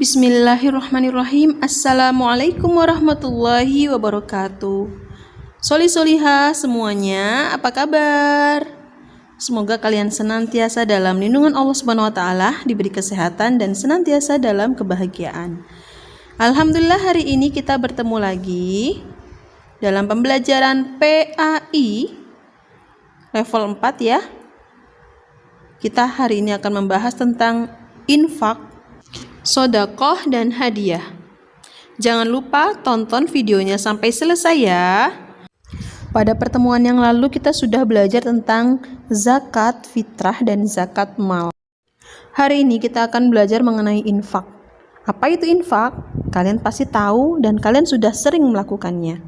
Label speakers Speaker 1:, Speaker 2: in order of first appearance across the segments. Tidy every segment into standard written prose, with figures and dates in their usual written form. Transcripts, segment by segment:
Speaker 1: Bismillahirrahmanirrahim. Assalamualaikum warahmatullahi wabarakatuh. Soli-solihah semuanya, apa kabar? Semoga kalian senantiasa dalam lindungan Allah Subhanahu wa taala, diberi kesehatan dan senantiasa dalam kebahagiaan. Alhamdulillah, hari ini kita bertemu lagi dalam pembelajaran PAI level 4 ya. Kita hari ini akan membahas tentang infak, sedekah dan hadiah. Jangan lupa tonton videonya sampai selesai ya. Pada pertemuan yang lalu kita sudah belajar tentang zakat fitrah dan zakat mal. Hari ini kita akan belajar mengenai infak. Apa itu infak? Kalian pasti tahu dan kalian sudah sering melakukannya.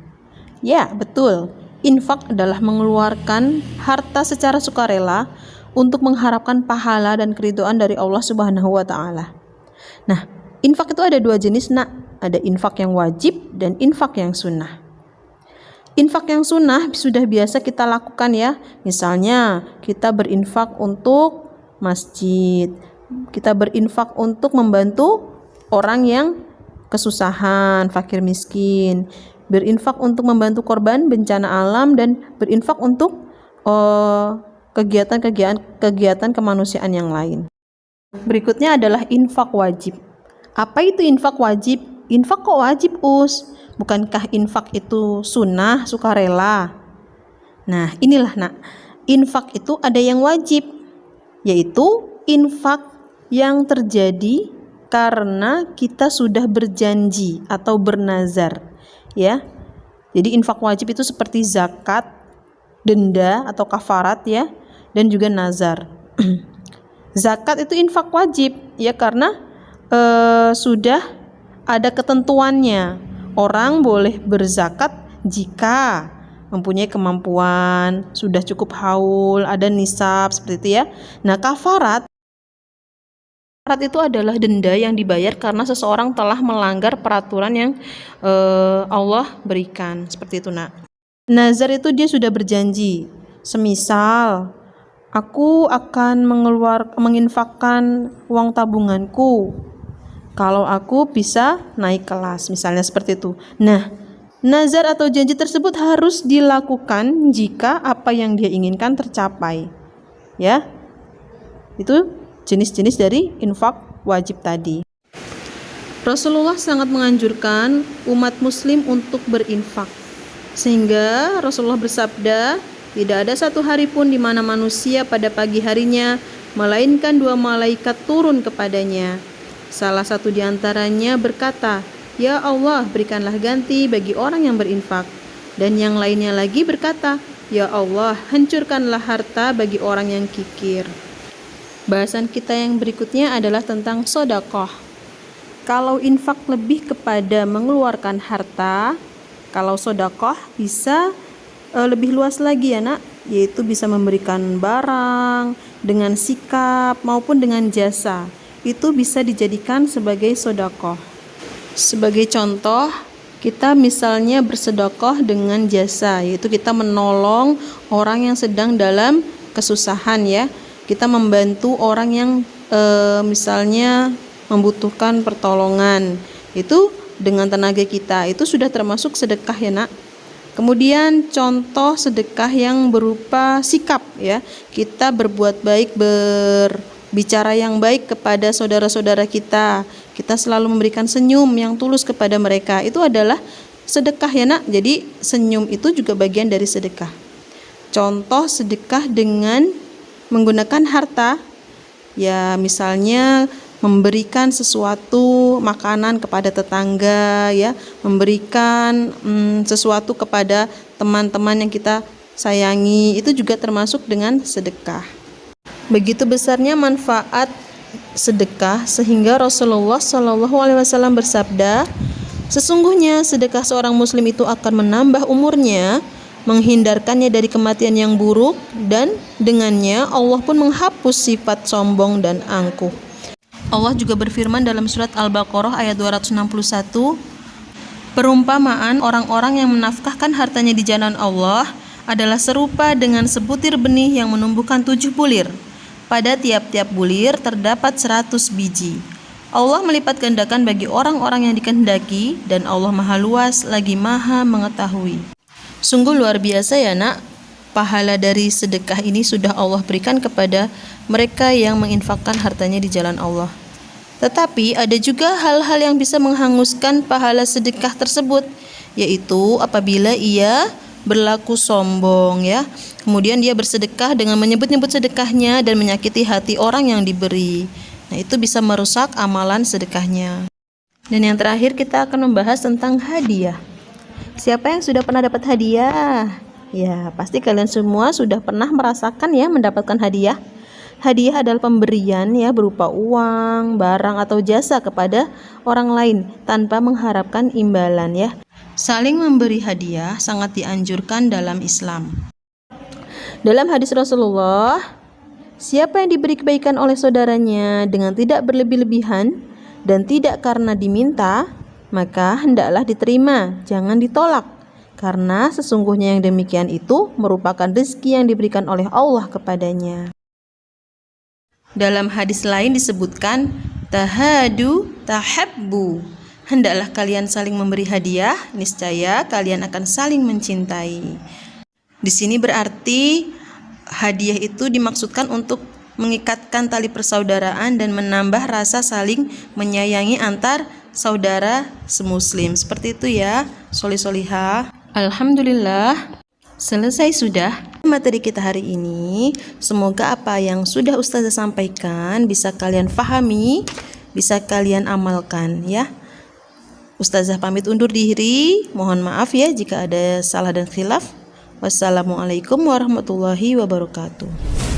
Speaker 1: Ya, betul. Infak adalah mengeluarkan harta secara sukarela untuk mengharapkan pahala dan keridhaan dari Allah Subhanahu wa taala. Nah, infak itu ada dua jenis, nak. Ada infak yang wajib dan infak yang sunnah. Infak yang sunnah sudah biasa kita lakukan ya. Misalnya, kita berinfak untuk masjid. Kita berinfak untuk membantu orang yang kesusahan, fakir miskin. Berinfak untuk membantu korban bencana alam dan berinfak untuk kegiatan kemanusiaan yang lain. Berikutnya adalah infak wajib. Apa itu infak wajib? Infak kok wajib, Us? Bukankah infak itu sunnah, sukarela? Nah, inilah nak. Infak itu ada yang wajib, yaitu infak yang terjadi karena kita sudah berjanji atau bernazar, ya. Jadi infak wajib itu seperti zakat, denda atau kafarat ya, dan juga nazar. Zakat itu infak wajib ya, karena sudah ada ketentuannya. Orang boleh berzakat jika mempunyai kemampuan, sudah cukup haul, ada nisab seperti itu ya. Nah, kafarat itu adalah denda yang dibayar karena seseorang telah melanggar peraturan yang Allah berikan, seperti itu nak. Nazar itu dia sudah berjanji, semisal aku akan menginfakkan uang tabunganku kalau aku bisa naik kelas, misalnya seperti itu. Nah, nazar atau janji tersebut harus dilakukan jika apa yang dia inginkan tercapai. Ya. Itu jenis-jenis dari infak wajib tadi. Rasulullah sangat menganjurkan umat muslim untuk berinfak. Sehingga Rasulullah bersabda, tidak ada satu hari pun di mana manusia pada pagi harinya melainkan dua malaikat turun kepadanya. Salah satu di antaranya berkata, "Ya Allah, berikanlah ganti bagi orang yang berinfak." Dan yang lainnya lagi berkata, "Ya Allah, hancurkanlah harta bagi orang yang kikir." Bahasan kita yang berikutnya adalah tentang sedekah. Kalau infak lebih kepada mengeluarkan harta, kalau sedekah bisa lebih luas lagi ya nak, yaitu bisa memberikan barang dengan sikap maupun dengan jasa. Itu bisa dijadikan sebagai sedekah. Sebagai contoh, kita misalnya bersedekah dengan jasa, yaitu kita menolong orang yang sedang dalam kesusahan ya. Kita membantu orang yang misalnya membutuhkan pertolongan. Itu dengan tenaga kita, itu sudah termasuk sedekah ya nak. Kemudian contoh sedekah yang berupa sikap ya. Kita berbuat baik, berbicara yang baik kepada saudara-saudara kita. Kita selalu memberikan senyum yang tulus kepada mereka. Itu adalah sedekah ya nak. Jadi senyum itu juga bagian dari sedekah. Contoh sedekah dengan menggunakan harta ya, misalnya memberikan sesuatu makanan kepada tetangga ya, memberikan sesuatu kepada teman-teman yang kita sayangi, itu juga termasuk dengan sedekah. Begitu besarnya manfaat sedekah sehingga Rasulullah SAW bersabda, sesungguhnya sedekah seorang muslim itu akan menambah umurnya, menghindarkannya dari kematian yang buruk, dan dengannya Allah pun menghapus sifat sombong dan angkuh. Allah juga berfirman dalam surat Al-Baqarah ayat 261, perumpamaan orang-orang yang menafkahkan hartanya di jalan Allah adalah serupa dengan sebutir benih yang menumbuhkan 7 bulir. Pada tiap-tiap bulir terdapat 100 biji. Allah melipat gandakan bagi orang-orang yang dikehendaki, dan Allah maha luas lagi maha mengetahui. Sungguh luar biasa ya nak, pahala dari sedekah ini sudah Allah berikan kepada mereka yang menginfakkan hartanya di jalan Allah. Tetapi ada juga hal-hal yang bisa menghanguskan pahala sedekah tersebut, yaitu apabila ia berlaku sombong ya. Kemudian dia bersedekah dengan menyebut-nyebut sedekahnya dan menyakiti hati orang yang diberi. Nah, itu bisa merusak amalan sedekahnya. Dan yang terakhir kita akan membahas tentang hadiah. Siapa yang sudah pernah dapat hadiah? Ya, pasti kalian semua sudah pernah merasakan ya mendapatkan hadiah. Hadiah adalah pemberian ya berupa uang, barang atau jasa kepada orang lain tanpa mengharapkan imbalan ya. Saling memberi hadiah sangat dianjurkan dalam Islam. Dalam hadis Rasulullah, siapa yang diberi kebaikan oleh saudaranya dengan tidak berlebih-lebihan dan tidak karena diminta, maka hendaklah diterima, jangan ditolak. Karena sesungguhnya yang demikian itu merupakan rezeki yang diberikan oleh Allah kepadanya. Dalam hadis lain disebutkan, tahadu tahabbu. Hendaklah kalian saling memberi hadiah, niscaya kalian akan saling mencintai. Di sini berarti hadiah itu dimaksudkan untuk mengikatkan tali persaudaraan dan menambah rasa saling menyayangi antar saudara semuslim. Seperti itu ya, solih-solihah. Alhamdulillah, selesai sudah materi kita hari ini. Semoga apa yang sudah Ustazah sampaikan bisa kalian fahami, bisa kalian amalkan ya. Ustazah pamit undur diri. Mohon maaf ya jika ada salah dan khilaf. Wassalamualaikum warahmatullahi wabarakatuh.